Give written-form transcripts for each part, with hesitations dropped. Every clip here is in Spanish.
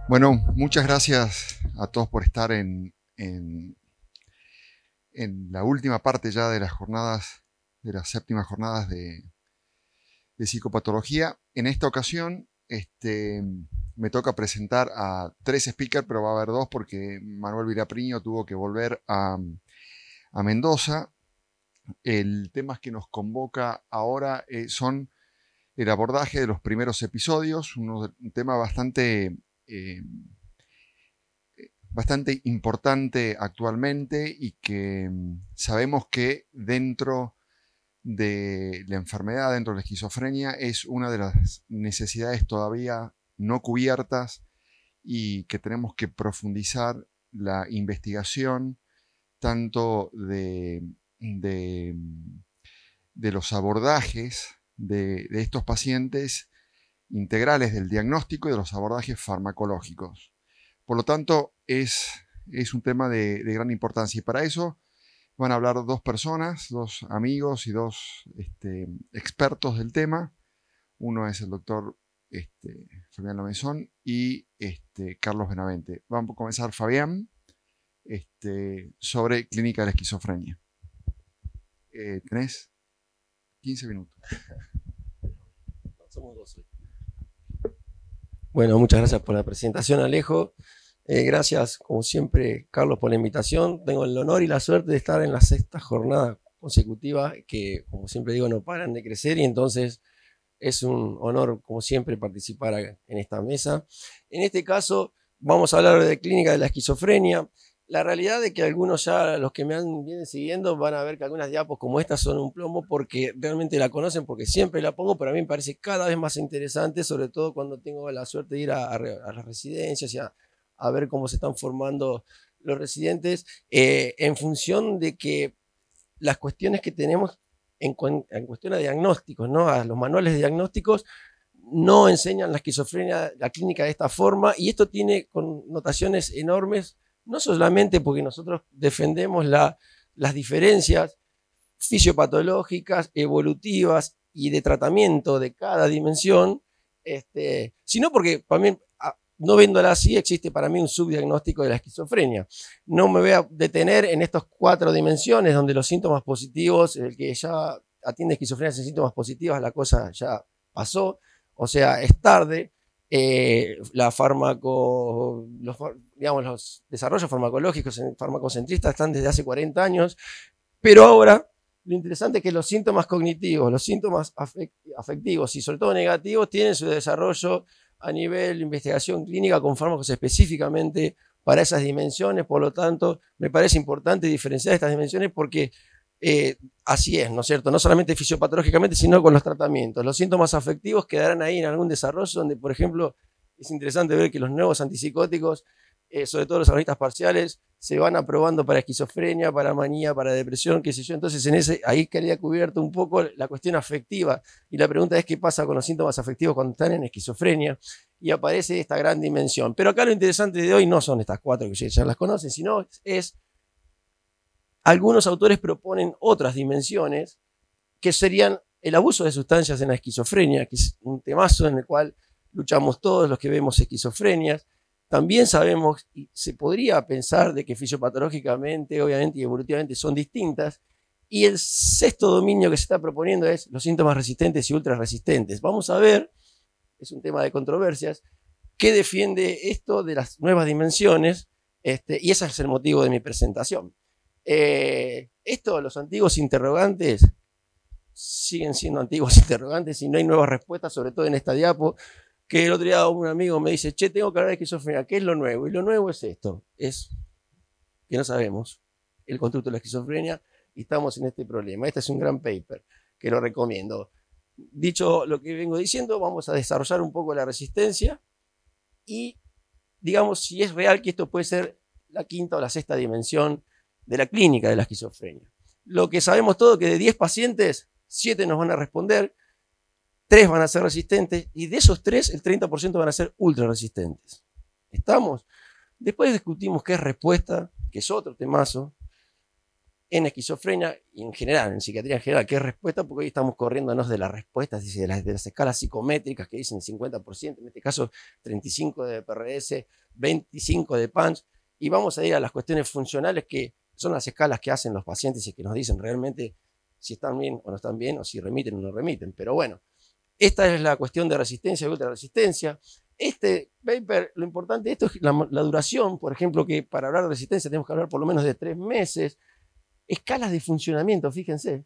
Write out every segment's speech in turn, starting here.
Bueno, muchas gracias a todos por estar en la última parte ya de las jornadas, de las séptimas jornadas de psicopatología. En esta ocasión me toca presentar a 3 speakers, pero va a haber 2 porque Manuel Virapriño tuvo que volver a Mendoza. El tema que nos convoca ahora son el abordaje de los primeros episodios, un tema bastante importante actualmente y que sabemos que dentro de la enfermedad, dentro de la esquizofrenia, es una de las necesidades todavía no cubiertas y que tenemos que profundizar la investigación tanto de los abordajes de estos pacientes integrales del diagnóstico y de los abordajes farmacológicos. Por lo tanto, es un tema de gran importancia y para eso van a hablar 2 personas, 2 amigos y 2 expertos del tema. Uno es el doctor Fabián Lomezón y Carlos Benavente. Vamos a comenzar, Fabián, sobre clínica de la esquizofrenia. Tenés 15 minutos. Somos 2 hoy. Bueno, muchas gracias por la presentación, Alejo. Gracias, como siempre, Carlos, por la invitación. Tengo el honor y la suerte de estar en la 6ª jornada consecutiva, que, como siempre digo, no paran de crecer y entonces es un honor, como siempre, participar en esta mesa. En este caso, vamos a hablar de clínica de la esquizofrenia. La realidad es que algunos ya, los que me vienen siguiendo, van a ver que algunas diapos como estas son un plomo porque realmente la conocen, porque siempre la pongo, pero a mí me parece cada vez más interesante, sobre todo cuando tengo la suerte de ir a las residencias y a ver cómo se están formando los residentes, en función de que las cuestiones que tenemos en cuestión a diagnósticos, ¿no? A los manuales de diagnósticos no enseñan la esquizofrenia, la clínica de esta forma, y esto tiene connotaciones enormes, no solamente porque nosotros defendemos las diferencias fisiopatológicas, evolutivas y de tratamiento de cada dimensión, sino porque también, no viéndola así, existe para mí un subdiagnóstico de la esquizofrenia. No me voy a detener en estas 4 dimensiones donde los síntomas positivos, el que ya atiende esquizofrenia sin síntomas positivos, la cosa ya pasó, o sea, es tarde. Los desarrollos farmacológicos farmacocentristas están desde hace 40 años, pero ahora lo interesante es que los síntomas cognitivos, los síntomas afectivos y sobre todo negativos tienen su desarrollo a nivel de investigación clínica con fármacos específicamente para esas dimensiones. Por lo tanto, me parece importante diferenciar estas dimensiones porque así es, ¿no es cierto? No solamente fisiopatológicamente, sino con los tratamientos. Los síntomas afectivos quedarán ahí en algún desarrollo donde, por ejemplo, es interesante ver que los nuevos antipsicóticos, sobre todo los agonistas parciales, se van aprobando para esquizofrenia, para manía, para depresión, qué sé yo. Entonces, ahí quedaría cubierto un poco la cuestión afectiva. Y la pregunta es qué pasa con los síntomas afectivos cuando están en esquizofrenia. Y aparece esta gran dimensión. Pero acá lo interesante de hoy no son estas 4 que ya las conocen, sino es algunos autores proponen otras dimensiones que serían el abuso de sustancias en la esquizofrenia, que es un temazo en el cual luchamos todos los que vemos esquizofrenias. También sabemos y se podría pensar de que fisiopatológicamente, obviamente y evolutivamente son distintas. Y el 6º dominio que se está proponiendo es los síntomas resistentes y ultrarresistentes. Vamos a ver, es un tema de controversias, qué defiende esto de las nuevas dimensiones, y ese es el motivo de mi presentación. Los antiguos interrogantes siguen siendo antiguos interrogantes y no hay nuevas respuestas, sobre todo en esta diapo, que el otro día un amigo me dice, che, tengo que hablar de esquizofrenia, ¿qué es lo nuevo? Y lo nuevo es esto, es que no sabemos el constructo de la esquizofrenia y estamos en este problema. Este es un gran paper que lo recomiendo. Dicho lo que vengo diciendo, vamos a desarrollar un poco la resistencia y digamos si es real que esto puede ser la 5ª o la 6ª dimensión de la clínica de la esquizofrenia. Lo que sabemos todo es que de 10 pacientes, 7 nos van a responder, 3 van a ser resistentes y de esos 3, el 30% van a ser ultra resistentes. ¿Estamos? Después discutimos qué es respuesta, que es otro temazo. en esquizofrenia y en general, en psiquiatría en general, que es respuesta, porque hoy estamos corriéndonos de las respuestas, de las escalas psicométricas que dicen 50%, en este caso 35 de PRS, 25 de PANCH, y vamos a ir a las cuestiones funcionales, que son las escalas que hacen los pacientes y que nos dicen realmente si están bien o no están bien, o si remiten o no remiten. Pero bueno, esta es la cuestión de resistencia y ultrarresistencia. Este paper, lo importante de esto es la duración, por ejemplo, que para hablar de resistencia tenemos que hablar por lo menos de 3 meses. Escalas de funcionamiento, fíjense,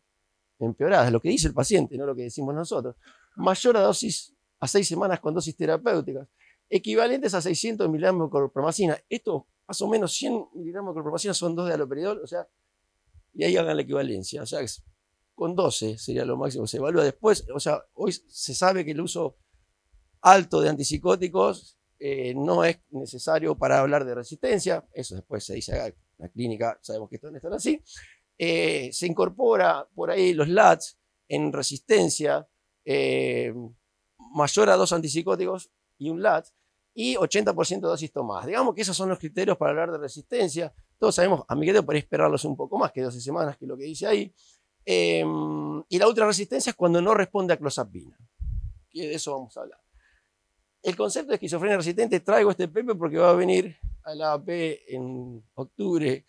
empeoradas, lo que dice el paciente, no lo que decimos nosotros. Mayor a dosis a 6 semanas con dosis terapéuticas, equivalentes a 600 miligramos de clorpromacina. Esto, más o menos 100 miligramos de clorpromacina son 2 de haloperidol, o sea, y ahí hagan la equivalencia. O sea, con 12 sería lo máximo, se evalúa después. O sea, hoy se sabe que el uso alto de antipsicóticos no es necesario para hablar de resistencia. Eso después se dice en la clínica, sabemos que esto no está así. Se incorpora por ahí los LATs en resistencia, mayor a 2 antipsicóticos y un LAT, y 80% de dosis tomadas. Digamos que esos son los criterios para hablar de resistencia. Todos sabemos, a mi criterio, podría esperarlos un poco más que 12 semanas, que es lo que dice ahí. Y la ultrarresistencia es cuando no responde a clozapina, que de eso vamos a hablar. El concepto de esquizofrenia resistente, traigo este paper porque va a venir a la AP en octubre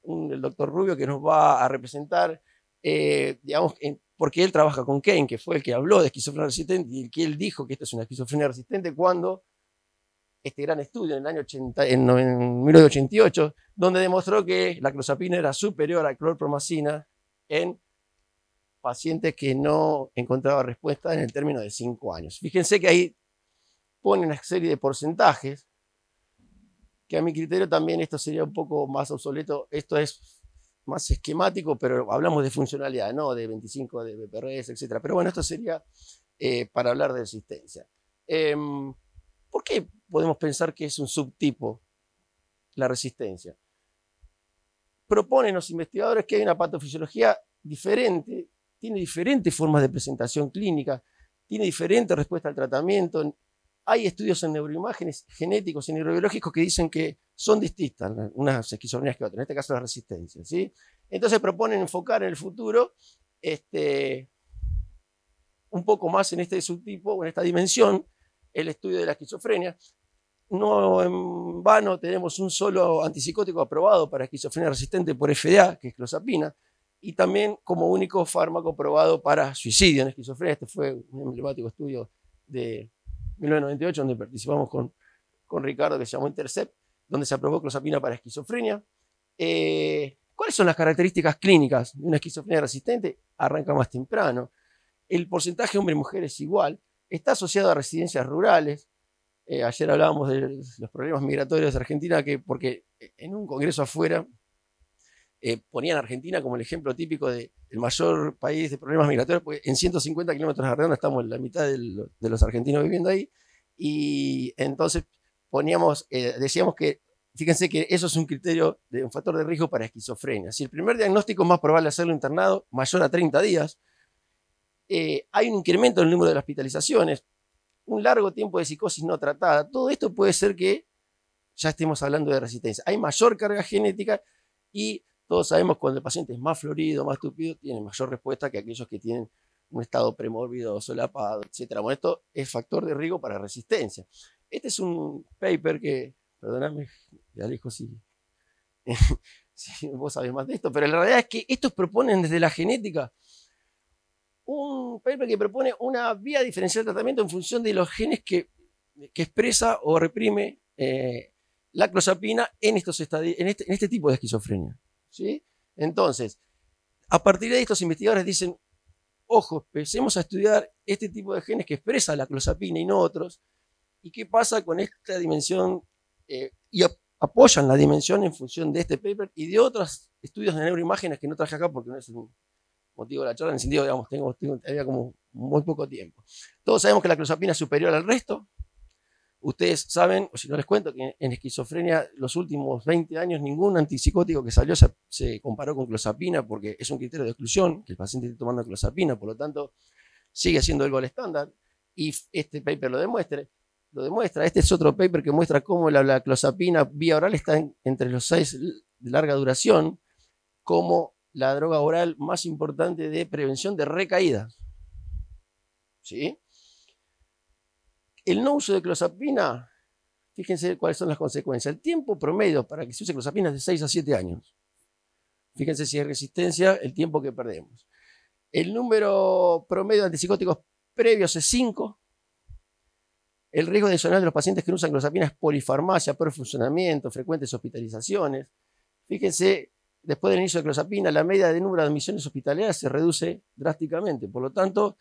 el doctor Rubio, que nos va a representar, digamos, porque él trabaja con Kane, que fue el que habló de esquizofrenia resistente y el que él dijo que esto es una esquizofrenia resistente cuando este gran estudio en el año 1988, donde demostró que la clozapina era superior a la clorpromacina en pacientes que no encontraban respuesta en el término de 5 años. Fíjense que ahí pone una serie de porcentajes, que a mi criterio también esto sería un poco más obsoleto. Esto es más esquemático, pero hablamos de funcionalidad, no de 25 de BPRS, etc. Pero bueno, esto sería para hablar de resistencia. ¿Por qué podemos pensar que es un subtipo la resistencia? Proponen los investigadores que hay una patofisiología diferente, tiene diferentes formas de presentación clínica, tiene diferentes respuestas al tratamiento. Hay estudios en neuroimágenes genéticos y neurobiológicos que dicen que son distintas unas esquizofrenias que otras, en este caso la resistencia, ¿sí? Entonces proponen enfocar en el futuro un poco más en este subtipo, en esta dimensión, el estudio de la esquizofrenia. No en vano tenemos un solo antipsicótico aprobado para esquizofrenia resistente por FDA, que es clozapina, y también como único fármaco aprobado para suicidio en esquizofrenia. Este fue un emblemático estudio de 1998, donde participamos con Ricardo, que se llamó Intercept, donde se aprobó clozapina para esquizofrenia. ¿Cuáles son las características clínicas de una esquizofrenia resistente? Arranca más temprano. El porcentaje hombre y mujer es igual. Está asociado a residencias rurales. Ayer hablábamos de los problemas migratorios de Argentina, porque en un congreso afuera ponían a Argentina como el ejemplo típico del mayor país de problemas migratorios, porque en 150 kilómetros de redonda estamos en la mitad de los argentinos viviendo ahí, y entonces decíamos que, fíjense que eso es un criterio de un factor de riesgo para esquizofrenia. Si el primer diagnóstico es más probable hacerlo internado, mayor a 30 días, hay un incremento en el número de las hospitalizaciones, un largo tiempo de psicosis no tratada. Todo esto puede ser que ya estemos hablando de resistencia. Hay mayor carga genética y todos sabemos que cuando el paciente es más florido, más tupido, tiene mayor respuesta que aquellos que tienen un estado premórbido, solapado, etc. Bueno, esto es factor de riesgo para resistencia. Este es un paper que, perdóname, Alejo, si vos sabés más de esto, pero la realidad es que estos proponen desde la genética un paper que propone una vía diferencial de tratamiento en función de los genes que expresa o reprime la clozapina en este tipo de esquizofrenia, ¿sí? Entonces, a partir de estos investigadores dicen, ojo, empecemos a estudiar este tipo de genes que expresa la clozapina y no otros, y qué pasa con esta dimensión, y apoyan la dimensión en función de este paper y de otros estudios de neuroimágenes que no traje acá porque no es un motivo de la charla, en el sentido, digamos, tengo todavía como muy poco tiempo. Todos sabemos que la clozapina es superior al resto. Ustedes saben, o si no les cuento, que en esquizofrenia los últimos 20 años ningún antipsicótico que salió se comparó con clozapina porque es un criterio de exclusión, que el paciente esté tomando clozapina, por lo tanto sigue siendo el gol estándar, y este paper lo demuestra. Este es otro paper que muestra cómo la clozapina vía oral está entre los 6 de larga duración, cómo la droga oral más importante de prevención de recaídas. ¿Sí? El no uso de clozapina, fíjense cuáles son las consecuencias. El tiempo promedio para que se use clozapina es de 6 a 7 años. Fíjense si hay resistencia, el tiempo que perdemos. El número promedio de antipsicóticos previos es 5. El riesgo adicional de los pacientes que no usan clozapina es polifarmacia, peor funcionamiento, frecuentes hospitalizaciones. Fíjense, después del inicio de clozapina, la media de número de admisiones hospitalarias se reduce drásticamente. Por lo tanto,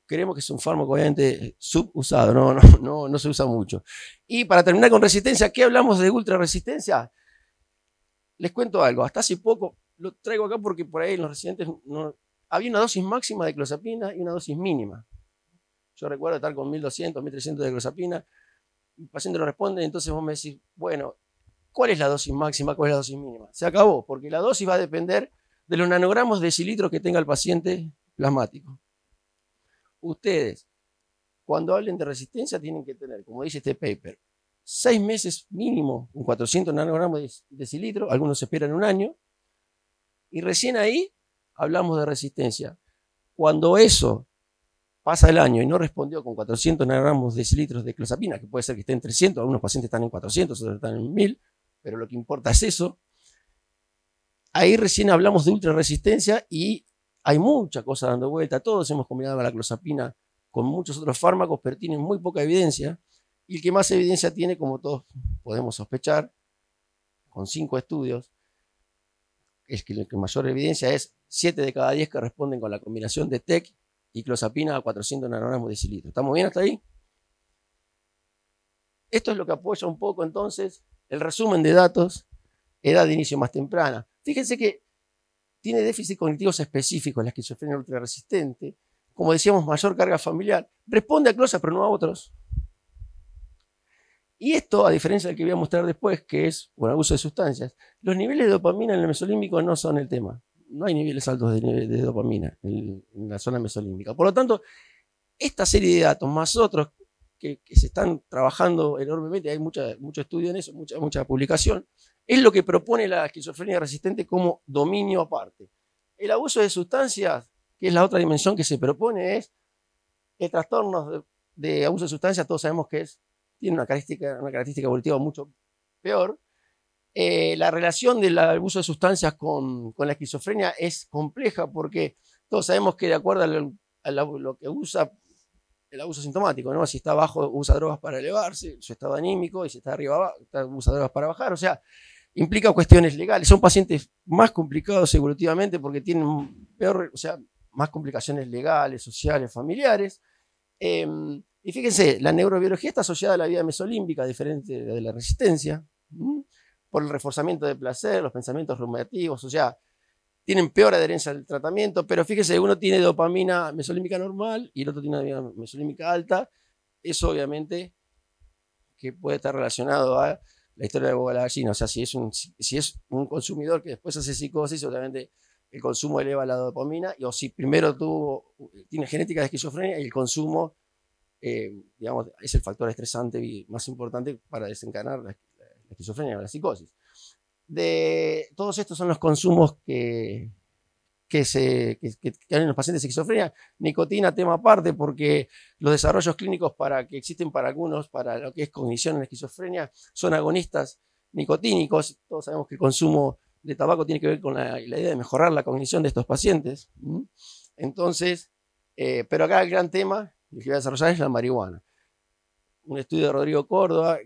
creemos que es un fármaco obviamente subusado, no se usa mucho. Y para terminar con resistencia, ¿qué hablamos de ultrarresistencia? Les cuento algo, hasta hace poco, lo traigo acá porque por ahí en los residentes había una dosis máxima de clozapina y una dosis mínima. Yo recuerdo estar con 1200, 1300 de clozapina, el paciente no responde, entonces vos me decís, bueno, ¿cuál es la dosis máxima? ¿Cuál es la dosis mínima? Se acabó, porque la dosis va a depender de los nanogramos decilitros que tenga el paciente plasmático. Ustedes, cuando hablen de resistencia, tienen que tener, como dice este paper, 6 meses mínimo, con 400 nanogramos de decilitro, algunos esperan un año, y recién ahí hablamos de resistencia. Cuando eso pasa el año y no respondió con 400 nanogramos de decilitros de clozapina, que puede ser que esté en 300, algunos pacientes están en 400, otros están en 1000, pero lo que importa es eso, ahí recién hablamos de ultrarresistencia y hay mucha cosa dando vuelta. Todos hemos combinado la clozapina con muchos otros fármacos, pero tienen muy poca evidencia. Y el que más evidencia tiene, como todos podemos sospechar, con 5 estudios, es que el que mayor evidencia es 7 de cada 10 que responden con la combinación de TEC y clozapina a 400 nanogramos de decilitro. ¿Estamos bien hasta ahí? Esto es lo que apoya un poco entonces el resumen de datos, edad de inicio más temprana. Fíjense que tiene déficits cognitivos específicos, la esquizofrenia ultrarresistente. Como decíamos, mayor carga familiar. Responde a clozapina, pero no a otros. Y esto, a diferencia del que voy a mostrar después, que es por abuso de sustancias, los niveles de dopamina en el mesolímbico no son el tema. No hay niveles altos de dopamina en la zona mesolímbica. Por lo tanto, esta serie de datos, más otros que se están trabajando enormemente, hay mucho estudio en eso, mucha publicación, es lo que propone la esquizofrenia resistente como dominio aparte. El abuso de sustancias, que es la otra dimensión que se propone, es el trastorno de abuso de sustancias, todos sabemos que tiene una característica evolutiva mucho peor. La relación del abuso de sustancias con la esquizofrenia es compleja porque todos sabemos que de acuerdo a lo que usa el abuso sintomático, ¿no? Si está abajo usa drogas para elevarse, su estado anímico, y si está arriba usa drogas para bajar, o sea, implica cuestiones legales. Son pacientes más complicados evolutivamente porque tienen más complicaciones legales, sociales, familiares. Y fíjense, la neurobiología está asociada a la vida mesolímbica, diferente de la resistencia, por el reforzamiento del placer, los pensamientos rumiativos, o sea, tienen peor adherencia al tratamiento, pero fíjense, uno tiene dopamina mesolímbica normal y el otro tiene una mesolímbica alta. Eso obviamente que puede estar relacionado a la historia de la gallina, o sea, si es un consumidor que después hace psicosis, obviamente el consumo eleva la dopamina, o si primero tiene genética de esquizofrenia y el consumo, digamos, es el factor estresante más importante para desencadenar la esquizofrenia o la psicosis. Todos estos son los consumos que hay en los pacientes de esquizofrenia. Nicotina, tema aparte, porque los desarrollos clínicos que existen para algunos, para lo que es cognición en esquizofrenia, son agonistas nicotínicos. Todos sabemos que el consumo de tabaco tiene que ver con la idea de mejorar la cognición de estos pacientes. Entonces, pero acá el gran tema, el que voy a desarrollar, es la marihuana. Un estudio de Rodrigo Córdoba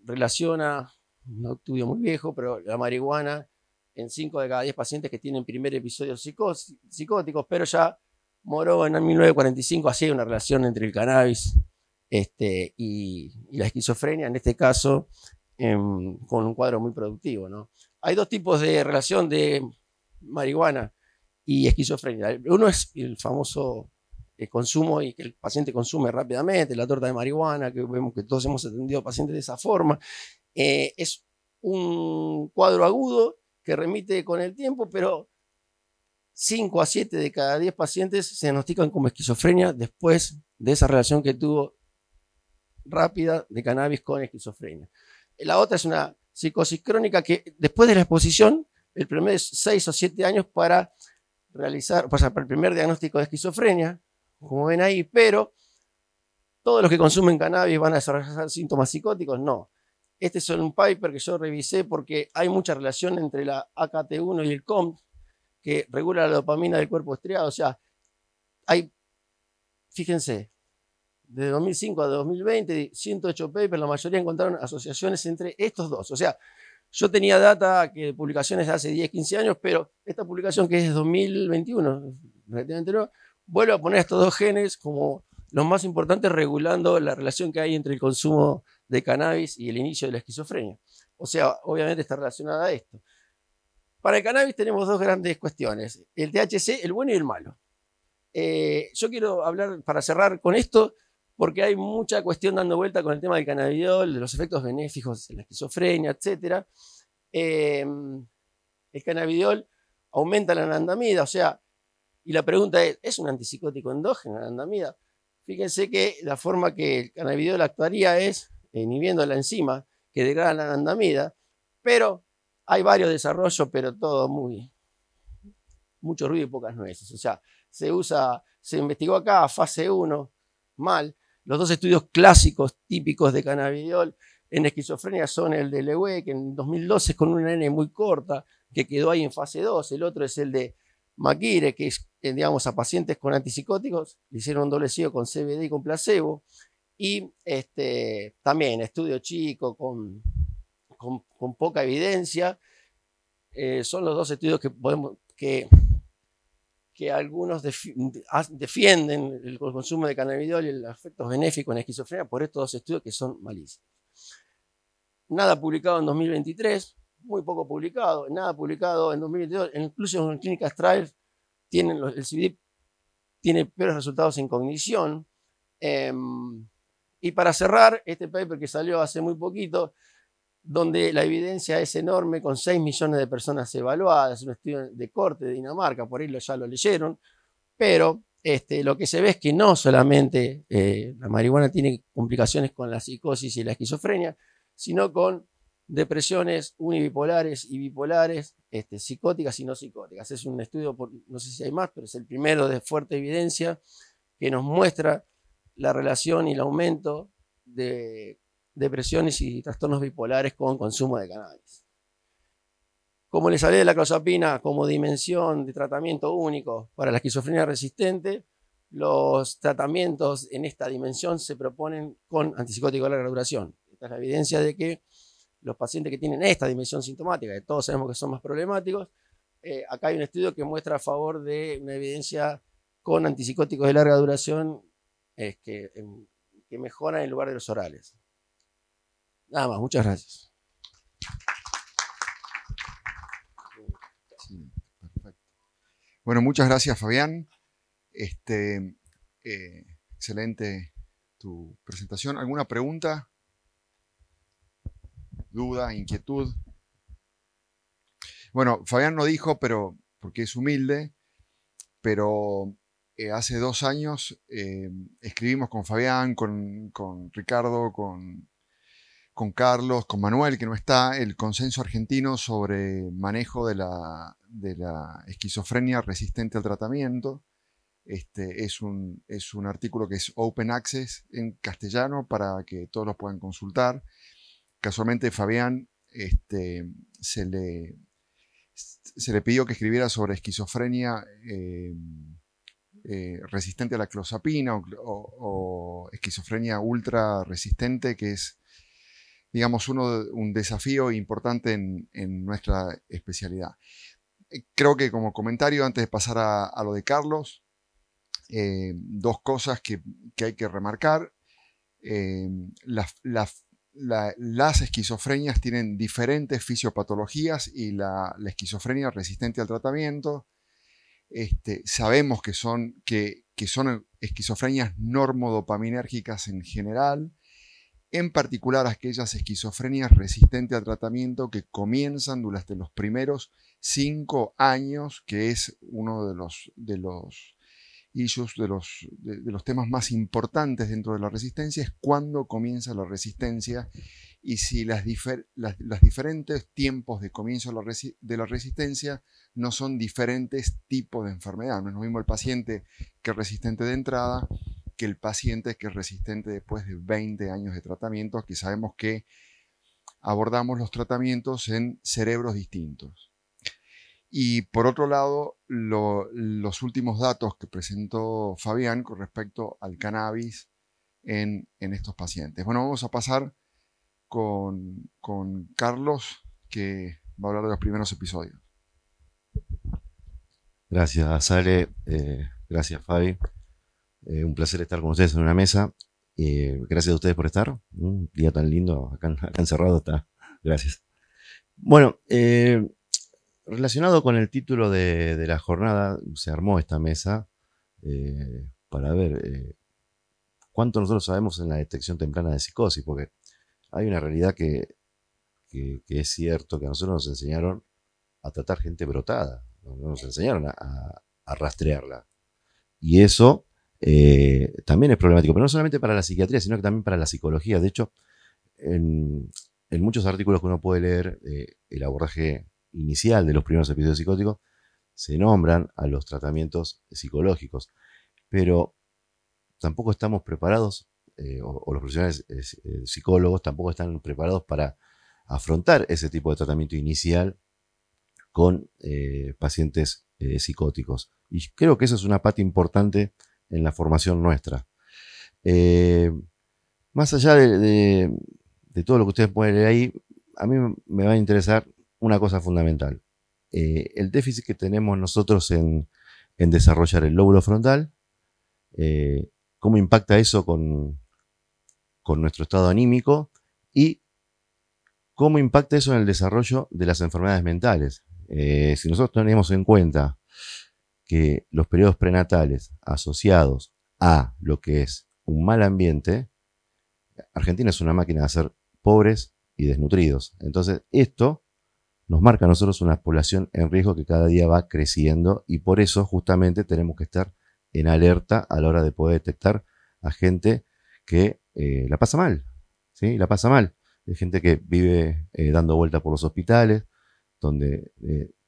relaciona, un estudio muy viejo, pero la marihuana en 5 de cada 10 pacientes que tienen primer episodio psicóticos, pero ya Moró en 1945 hacía una relación entre el cannabis y la esquizofrenia, en este caso con un cuadro muy productivo, ¿no? Hay dos tipos de relación de marihuana y esquizofrenia. Uno es el famoso consumo y que el paciente consume rápidamente, la torta de marihuana, que vemos que todos hemos atendido pacientes de esa forma. Es un cuadro agudo que remite con el tiempo, pero 5 a 7 de cada 10 pacientes se diagnostican como esquizofrenia después de esa relación que tuvo rápida de cannabis con esquizofrenia. La otra es una psicosis crónica que después de la exposición el primer 6 o 7 años para realizar, o sea, para el primer diagnóstico de esquizofrenia, como ven ahí, pero todos los que consumen cannabis van a desarrollar síntomas psicóticos, no. Este es un paper que yo revisé porque hay mucha relación entre la AKT1 y el COMT, que regula la dopamina del cuerpo estriado. O sea, hay, fíjense, de 2005 a 2020, 108 papers, la mayoría encontraron asociaciones entre estos dos. O sea, yo tenía data que publicaciones de hace 10, 15 años, pero esta publicación que es de 2021, relativamente nueva, vuelve a poner estos dos genes como los más importantes regulando la relación que hay entre el consumo de cannabis y el inicio de la esquizofrenia. O sea, obviamente está relacionada a esto. Para el cannabis tenemos dos grandes cuestiones, el THC, el bueno y el malo. Yo quiero hablar, para cerrar con esto, porque hay mucha cuestión dando vuelta con el tema del cannabidiol, de los efectos benéficos en la esquizofrenia, etc. El cannabidiol aumenta la anandamida, o sea, y la pregunta ¿es un antipsicótico endógeno la anandamida? Fíjense que la forma que el cannabidiol actuaría es inhibiendo la enzima que degrada la anandamida, pero hay varios desarrollos, pero todo mucho ruido y pocas nueces. O sea, se investigó acá, fase 1, mal. Los dos estudios clásicos típicos de cannabidiol en esquizofrenia son el de Lewe, que en 2012 con una N muy corta, que quedó ahí en fase 2. El otro es el de Makire, que es, digamos, a pacientes con antipsicóticos, le hicieron un doble ciego con CBD y con placebo. Y también estudio chico, con poca evidencia. Son los dos estudios que algunos defienden el consumo de cannabidiol y los efectos benéficos en esquizofrenia por estos dos estudios que son malísimos. Nada publicado en 2023, muy poco publicado, nada publicado en 2022, incluso en Clinical Trials el CBD tiene peores resultados en cognición. Y para cerrar, este paper que salió hace muy poquito, donde la evidencia es enorme, con 6 millones de personas evaluadas, un estudio de corte de Dinamarca, por ahí ya lo leyeron, pero lo que se ve es que no solamente la marihuana tiene complicaciones con la psicosis y la esquizofrenia, sino con depresiones unibipolares y bipolares, psicóticas y no psicóticas. Es un estudio, no sé si hay más, pero es el primero de fuerte evidencia que nos muestra la relación y el aumento de depresiones y trastornos bipolares con consumo de cannabis. Como les hablé de la clozapina como dimensión de tratamiento único para la esquizofrenia resistente, los tratamientos en esta dimensión se proponen con antipsicóticos de larga duración. Esta es la evidencia de que los pacientes que tienen esta dimensión sintomática, que todos sabemos que son más problemáticos, acá hay un estudio que muestra a favor de una evidencia con antipsicóticos de larga duración que mejoran en lugar de los orales. Nada más, muchas gracias. Sí, perfecto. Bueno, muchas gracias, Fabián. Excelente tu presentación. ¿Alguna pregunta? ¿Duda? ¿Inquietud? Bueno, Fabián no dijo, pero porque es humilde, pero hace 2 años escribimos con Fabián, con Ricardo, con Carlos, con Manuel, que no está, el consenso argentino sobre manejo de la esquizofrenia resistente al tratamiento. Es un artículo que es open access en castellano para que todos lo puedan consultar. Casualmente Fabián se le pidió que escribiera sobre esquizofrenia resistente a la clozapina o esquizofrenia ultra resistente, que es, digamos, un desafío importante en nuestra especialidad. Creo que como comentario, antes de pasar a lo de Carlos, 2 cosas que hay que remarcar. Las esquizofrenias tienen diferentes fisiopatologías y la esquizofrenia resistente al tratamiento, sabemos que son esquizofrenias normodopaminérgicas en general, en particular aquellas esquizofrenias resistentes al tratamiento que comienzan durante los primeros 5 años, que es uno de los issues, de los temas más importantes dentro de la resistencia, es cuando comienza la resistencia y si los diferentes tiempos de comienzo de la resistencia no son diferentes tipos de enfermedad. No es lo mismo el paciente que es resistente de entrada que el paciente que es resistente después de 20 años de tratamiento, que sabemos que abordamos los tratamientos en cerebros distintos. Y por otro lado, los últimos datos que presentó Fabián con respecto al cannabis en estos pacientes. Bueno, vamos a pasar con Carlos, que va a hablar de los primeros episodios. Gracias, Sale. Gracias, Fabi. Un placer estar con ustedes en una mesa. Gracias a ustedes por estar. Un día tan lindo, acá encerrado está. Gracias. Bueno, relacionado con el título de la jornada, se armó esta mesa para ver cuánto nosotros sabemos en la detección temprana de psicosis, porque hay una realidad que es cierto, que a nosotros nos enseñaron a tratar gente brotada, no nos enseñaron a rastrearla. Y eso también es problemático, pero no solamente para la psiquiatría, sino que también para la psicología. De hecho, en muchos artículos que uno puede leer, el abordaje inicial de los primeros episodios psicóticos, se nombran a los tratamientos psicológicos, pero tampoco estamos preparados, o los profesionales psicólogos tampoco están preparados para afrontar ese tipo de tratamiento inicial con pacientes psicóticos. Y creo que eso es una pata importante en la formación nuestra. Más allá de todo lo que ustedes pueden leer ahí, a mí me va a interesar una cosa fundamental. El déficit que tenemos nosotros en desarrollar el lóbulo frontal, cómo impacta eso con nuestro estado anímico y cómo impacta eso en el desarrollo de las enfermedades mentales. Si nosotros tenemos en cuenta que los periodos prenatales asociados a lo que es un mal ambiente, Argentina es una máquina de hacer pobres y desnutridos. Entonces, esto nos marca a nosotros una población en riesgo que cada día va creciendo, y por eso justamente tenemos que estar en alerta a la hora de poder detectar a gente que la pasa mal, ¿sí? La pasa mal. Hay gente que vive dando vuelta por los hospitales, donde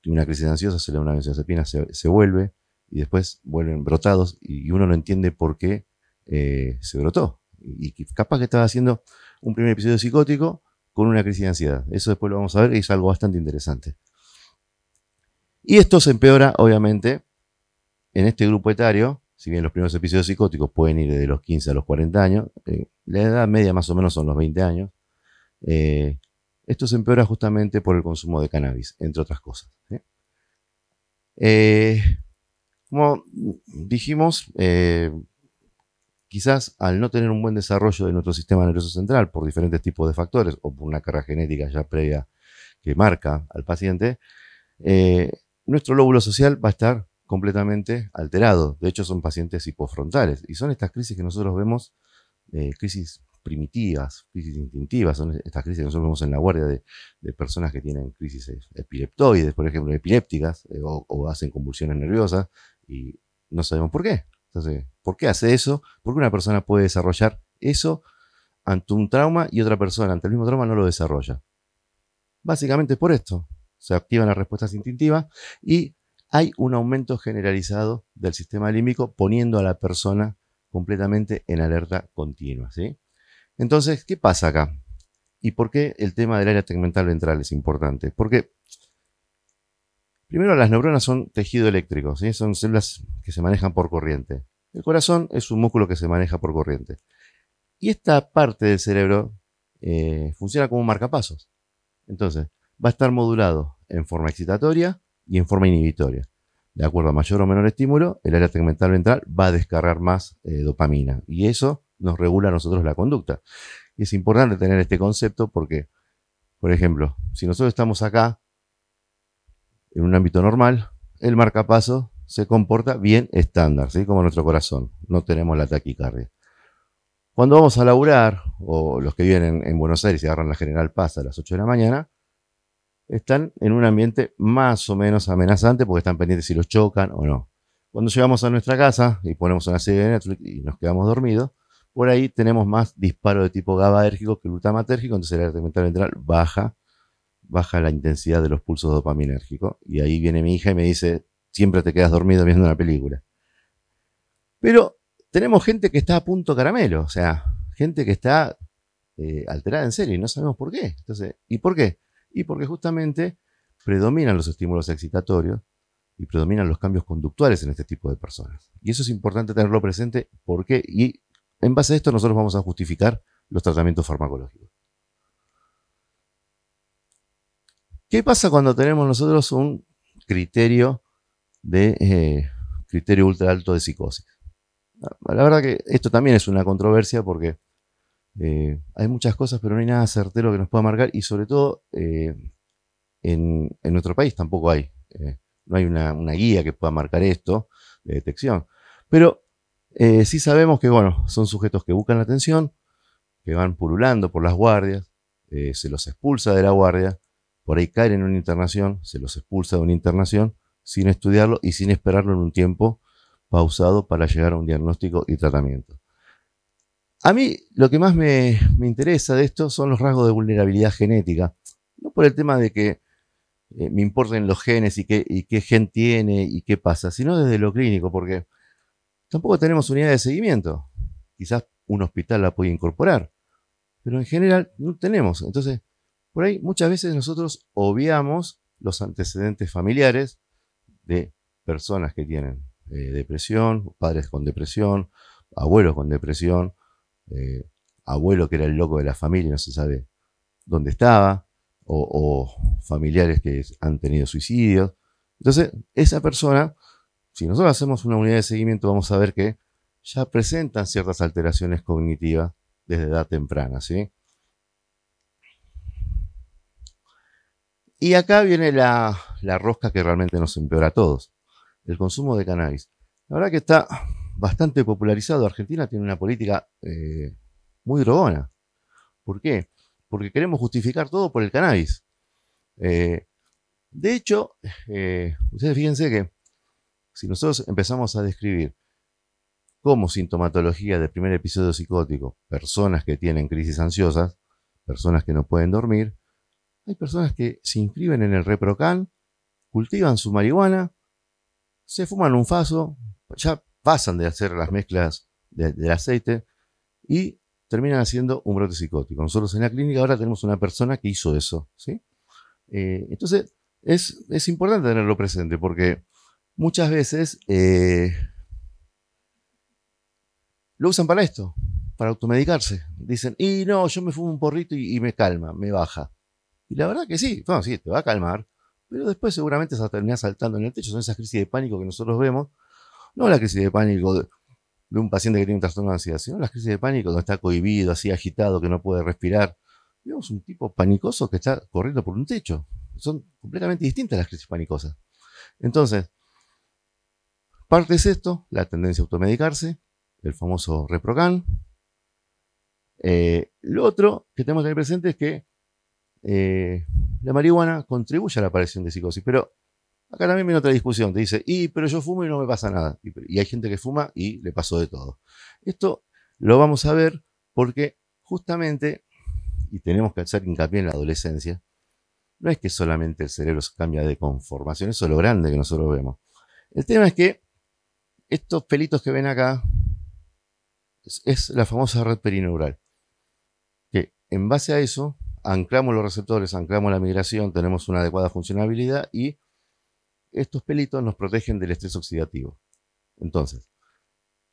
tiene una crisis ansiosa, se le da una benzodiazepina, se vuelve, y después vuelven brotados, y uno no entiende por qué se brotó. Y capaz que estaba haciendo un primer episodio psicótico con una crisis de ansiedad. Eso después lo vamos a ver y es algo bastante interesante. Y esto se empeora, obviamente, en este grupo etario. Si bien los primeros episodios psicóticos pueden ir desde los 15 a los 40 años, la edad media más o menos son los 20 años, esto se empeora justamente por el consumo de cannabis, entre otras cosas, ¿sí? Como dijimos, quizás al no tener un buen desarrollo de nuestro sistema nervioso central por diferentes tipos de factores o por una carga genética ya previa que marca al paciente, nuestro lóbulo social va a estar completamente alterado. De hecho, son pacientes hipofrontales, y son estas crisis que nosotros vemos, crisis primitivas, crisis instintivas, son estas crisis que nosotros vemos en la guardia de personas que tienen crisis epileptoides, por ejemplo, epilépticas, o hacen convulsiones nerviosas y no sabemos por qué. Entonces, ¿por qué hace eso? ¿Por qué una persona puede desarrollar eso ante un trauma y otra persona ante el mismo trauma no lo desarrolla? Básicamente por esto. Se activan las respuestas instintivas y hay un aumento generalizado del sistema límbico, poniendo a la persona completamente en alerta continua, ¿sí? Entonces, ¿qué pasa acá? ¿Y por qué el tema del área tegmental ventral es importante? Porque, primero, las neuronas son tejido eléctrico, ¿sí? Son células que se manejan por corriente. El corazón es un músculo que se maneja por corriente. Y esta parte del cerebro funciona como un marcapasos. Entonces, va a estar modulado en forma excitatoria y en forma inhibitoria. De acuerdo a mayor o menor estímulo, el área tegmental ventral va a descargar más dopamina, y eso nos regula a nosotros la conducta. Y es importante tener este concepto porque, por ejemplo, si nosotros estamos acá en un ámbito normal, el marcapasos se comporta bien estándar, ¿sí? Como nuestro corazón, no tenemos la taquicardia. Cuando vamos a laburar, o los que viven en Buenos Aires y agarran la General Paz a las 8 de la mañana, están en un ambiente más o menos amenazante porque están pendientes si los chocan o no. Cuando llegamos a nuestra casa y ponemos una serie de Netflix y nos quedamos dormidos, por ahí tenemos más disparo de tipo GABAérgico que glutamatérgico, entonces el alerta mental ventral baja la intensidad de los pulsos dopaminérgicos. Y ahí viene mi hija y me dice, siempre te quedas dormido viendo una película. Pero tenemos gente que está a punto caramelo, o sea, gente que está alterada en serio y no sabemos por qué. Entonces, ¿y por qué? Y porque justamente predominan los estímulos excitatorios y predominan los cambios conductuales en este tipo de personas. Y eso es importante tenerlo presente porque, y en base a esto nosotros vamos a justificar los tratamientos farmacológicos. ¿Qué pasa cuando tenemos nosotros un criterio criterio ultra alto de psicosis? La verdad que esto también es una controversia porque hay muchas cosas, pero no hay nada certero que nos pueda marcar y sobre todo en nuestro país tampoco hay. No hay una guía que pueda marcar esto de detección. Pero sí sabemos que, bueno, son sujetos que buscan la atención, que van pululando por las guardias, se los expulsa de la guardia, por ahí caen en una internación, se los expulsa de una internación sin estudiarlo y sin esperarlo en un tiempo pausado para llegar a un diagnóstico y tratamiento. A mí lo que más me interesa de esto son los rasgos de vulnerabilidad genética. No por el tema de que me importen los genes y qué gen tiene y qué pasa, sino desde lo clínico, porque tampoco tenemos unidad de seguimiento. Quizás un hospital la puede incorporar, pero en general no tenemos. Entonces, por ahí muchas veces nosotros obviamos los antecedentes familiares de personas que tienen depresión, padres con depresión, abuelos con depresión, abuelo que era el loco de la familia y no se sabe dónde estaba, o familiares que han tenido suicidios. Entonces, esa persona, si nosotros hacemos una unidad de seguimiento, vamos a ver que ya presentan ciertas alteraciones cognitivas desde edad temprana, ¿sí? Y acá viene la rosca que realmente nos empeora a todos. El consumo de cannabis. La verdad que está bastante popularizado. Argentina tiene una política muy drogona. ¿Por qué? Porque queremos justificar todo por el cannabis. De hecho, ustedes fíjense que si nosotros empezamos a describir como sintomatología del primer episodio psicótico personas que tienen crisis ansiosas, personas que no pueden dormir, hay personas que se inscriben en el ReproCan, cultivan su marihuana, se fuman un faso, ya pasan de hacer las mezclas del aceite y terminan haciendo un brote psicótico. Nosotros en la clínica ahora tenemos una persona que hizo eso, ¿sí? Entonces es importante tenerlo presente porque muchas veces lo usan para esto, para automedicarse. Dicen, y no, yo me fumo un porrito y me calma, me baja. Y la verdad que sí, bueno, sí, te va a calmar, pero después seguramente se va a terminar saltando en el techo. Son esas crisis de pánico que nosotros vemos, no la crisis de pánico de un paciente que tiene un trastorno de ansiedad, sino las crisis de pánico donde está cohibido, así agitado, que no puede respirar. Vemos un tipo panicoso que está corriendo por un techo. Son completamente distintas las crisis panicosas. Entonces, parte es esto, la tendencia a automedicarse, el famoso ReproCan. Lo otro que tenemos que tener presente es que la marihuana contribuye a la aparición de psicosis, pero acá también viene otra discusión. Te dice, pero yo fumo y no me pasa nada. Y hay gente que fuma y le pasó de todo. Esto lo vamos a ver porque justamente, y tenemos que hacer hincapié en la adolescencia, no es que solamente el cerebro se cambia de conformación, eso es lo grande que nosotros vemos. El tema es que estos pelitos que ven acá es la famosa red perineural, que en base a eso anclamos los receptores, anclamos la migración, tenemos una adecuada funcionabilidad y estos pelitos nos protegen del estrés oxidativo. Entonces,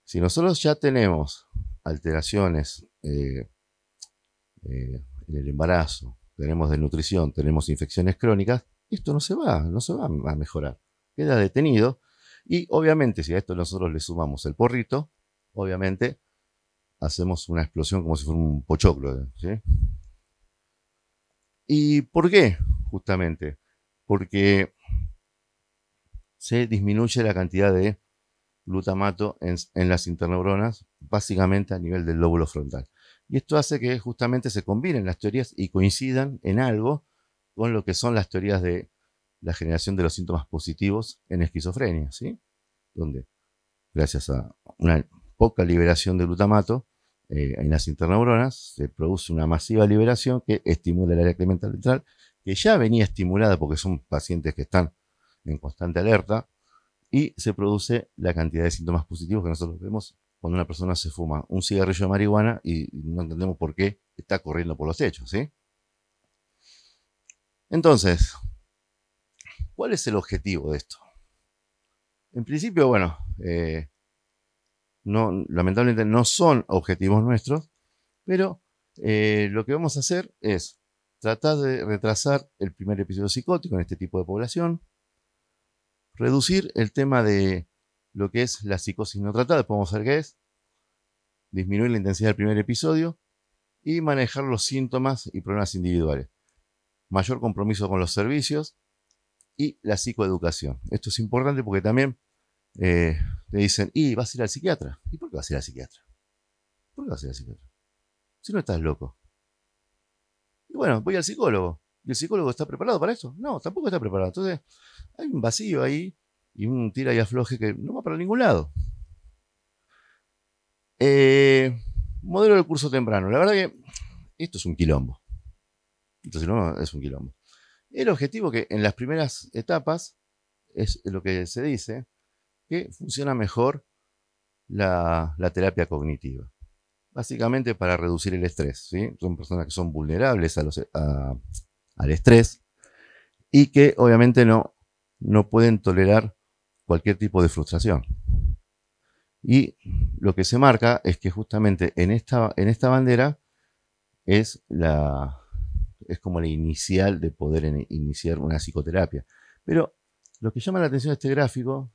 si nosotros ya tenemos alteraciones en el embarazo, tenemos desnutrición, tenemos infecciones crónicas, esto no se va a mejorar. Queda detenido y obviamente si a esto nosotros le sumamos el porrito, obviamente hacemos una explosión como si fuera un pochoclo, ¿sí? ¿Y por qué? Justamente porque se disminuye la cantidad de glutamato en las interneuronas, básicamente a nivel del lóbulo frontal. Y esto hace que justamente se combinen las teorías y coincidan en algo con lo que son las teorías de la generación de los síntomas positivos en esquizofrenia, ¿sí? Donde, gracias a una poca liberación de glutamato, en las interneuronas, se produce una masiva liberación que estimula el área tegmental ventral, que ya venía estimulada porque son pacientes que están en constante alerta, y se produce la cantidad de síntomas positivos que nosotros vemos cuando una persona se fuma un cigarrillo de marihuana y no entendemos por qué está corriendo por los techos, ¿sí? Entonces, ¿cuál es el objetivo de esto? En principio, bueno, lamentablemente no son objetivos nuestros, pero lo que vamos a hacer es tratar de retrasar el primer episodio psicótico en este tipo de población, reducir el tema de lo que es la psicosis no tratada, después vamos a ver qué es, disminuir la intensidad del primer episodio y manejar los síntomas y problemas individuales. Mayor compromiso con los servicios y la psicoeducación. Esto es importante porque también le dicen, ¿y vas a ir al psiquiatra? ¿Y por qué vas a ir al psiquiatra? ¿Por qué vas a ir al psiquiatra? Si no estás loco. Y bueno, voy al psicólogo. ¿Y el psicólogo está preparado para eso? No, tampoco está preparado. Entonces, hay un vacío ahí y un tira y afloje que no va para ningún lado. Modelo del curso temprano. La verdad que esto es un quilombo. Entonces, no, es un quilombo. El objetivo que en las primeras etapas es lo que se dice, que funciona mejor la terapia cognitiva. Básicamente para reducir el estrés, ¿sí? Son personas que son vulnerables al estrés y que obviamente no pueden tolerar cualquier tipo de frustración. Y lo que se marca es que justamente en esta bandera es como la inicial de poder iniciar una psicoterapia. Pero lo que llama la atención de este gráfico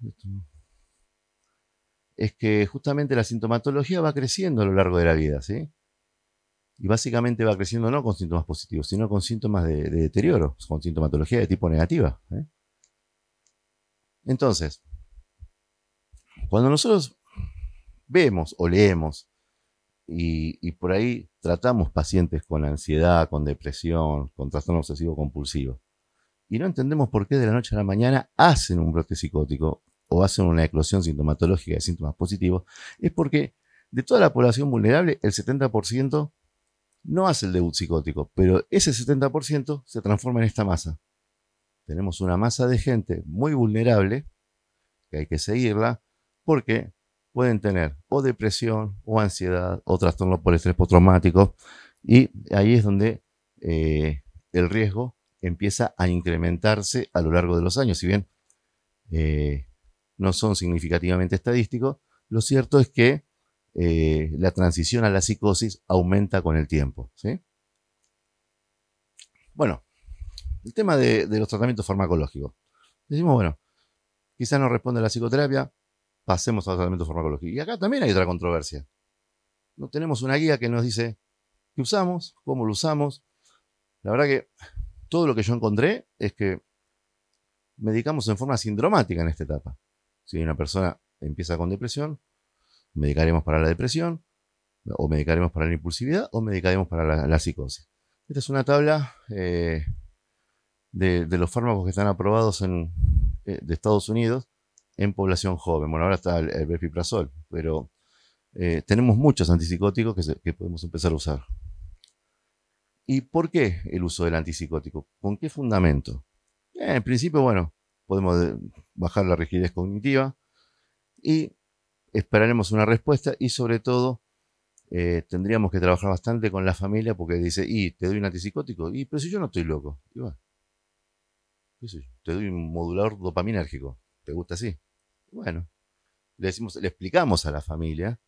es que justamente la sintomatología va creciendo a lo largo de la vida, ¿sí? Y básicamente va creciendo no con síntomas positivos, sino con síntomas de deterioro, con sintomatología de tipo negativa, ¿eh? Entonces, cuando nosotros vemos o leemos y por ahí tratamos pacientes con ansiedad, con depresión, con trastorno obsesivo compulsivo, y no entendemos por qué de la noche a la mañana hacen un brote psicótico o hacen una eclosión sintomatológica de síntomas positivos, es porque de toda la población vulnerable, el 70% no hace el debut psicótico, pero ese 70% se transforma en esta masa. Tenemos una masa de gente muy vulnerable, que hay que seguirla, porque pueden tener o depresión, o ansiedad, o trastorno por estrés postraumático, y ahí es donde el riesgo empieza a incrementarse a lo largo de los años. Si bien no son significativamente estadísticos, lo cierto es que la transición a la psicosis aumenta con el tiempo, ¿sí? Bueno, el tema de los tratamientos farmacológicos. Decimos, bueno, quizás no responde a la psicoterapia, pasemos al tratamiento farmacológico. Y acá también hay otra controversia. No tenemos una guía que nos dice qué usamos, cómo lo usamos. La verdad que todo lo que yo encontré es que medicamos en forma sindromática en esta etapa. Si una persona empieza con depresión, medicaremos para la depresión, o medicaremos para la impulsividad, o medicaremos para la psicosis. Esta es una tabla de los fármacos que están aprobados de Estados Unidos en población joven. Bueno, ahora está el Brexpiprazol, pero tenemos muchos antipsicóticos que podemos empezar a usar. ¿Y por qué el uso del antipsicótico? ¿Con qué fundamento? En principio, bueno, podemos bajar la rigidez cognitiva y esperaremos una respuesta y sobre todo tendríamos que trabajar bastante con la familia porque dice, te doy un antipsicótico, pero si yo no estoy loco, y bueno, te doy un modulador dopaminérgico, ¿te gusta así? Bueno, le explicamos a la familia,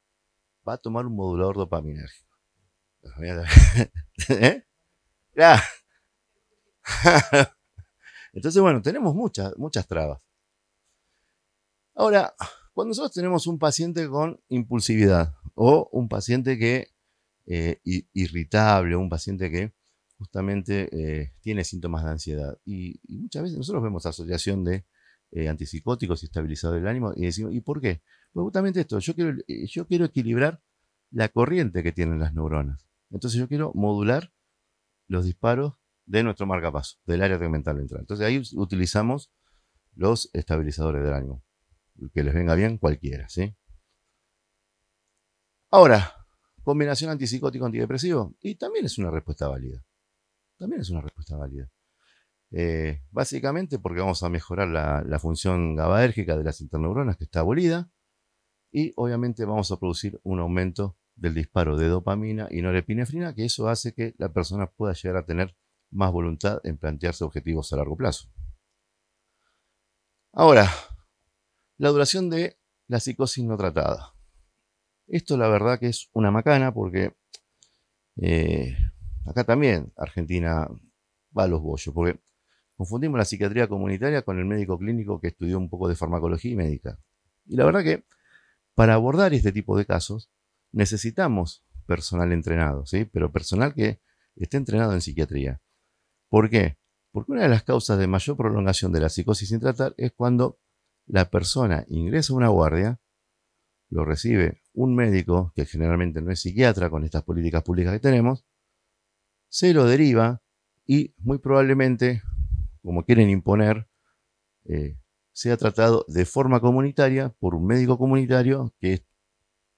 va a tomar un modulador dopaminérgico. ¿Eh? Ya. Entonces, bueno, tenemos muchas trabas. Ahora, cuando nosotros tenemos un paciente con impulsividad o un paciente que irritable, o un paciente que justamente tiene síntomas de ansiedad, y muchas veces nosotros vemos asociación de antipsicóticos y estabilizadores del ánimo y decimos, ¿y por qué? Pues justamente esto, yo quiero equilibrar la corriente que tienen las neuronas. Entonces yo quiero modular los disparos de nuestro marcapaso, del área tegmental ventral. Entonces ahí utilizamos los estabilizadores del ánimo. Que les venga bien cualquiera, ¿sí? Ahora, combinación antipsicótico antidepresivo. Y también es una respuesta válida. También es una respuesta válida. Básicamente porque vamos a mejorar la función GABAérgica de las interneuronas, que está abolida, y obviamente vamos a producir un aumento del disparo de dopamina y norepinefrina, que eso hace que la persona pueda llegar a tener más voluntad en plantearse objetivos a largo plazo. Ahora, la duración de la psicosis no tratada. Esto la verdad que es una macana porque acá también Argentina va a los bollos, porque confundimos la psiquiatría comunitaria con el médico clínico que estudió un poco de farmacología y médica. Y la verdad que para abordar este tipo de casos necesitamos personal entrenado, ¿sí? Pero personal que esté entrenado en psiquiatría. ¿Por qué? Porque una de las causas de mayor prolongación de la psicosis sin tratar es cuando la persona ingresa a una guardia, lo recibe un médico, que generalmente no es psiquiatra con estas políticas públicas que tenemos, se lo deriva y muy probablemente, como quieren imponer, sea tratado de forma comunitaria por un médico comunitario que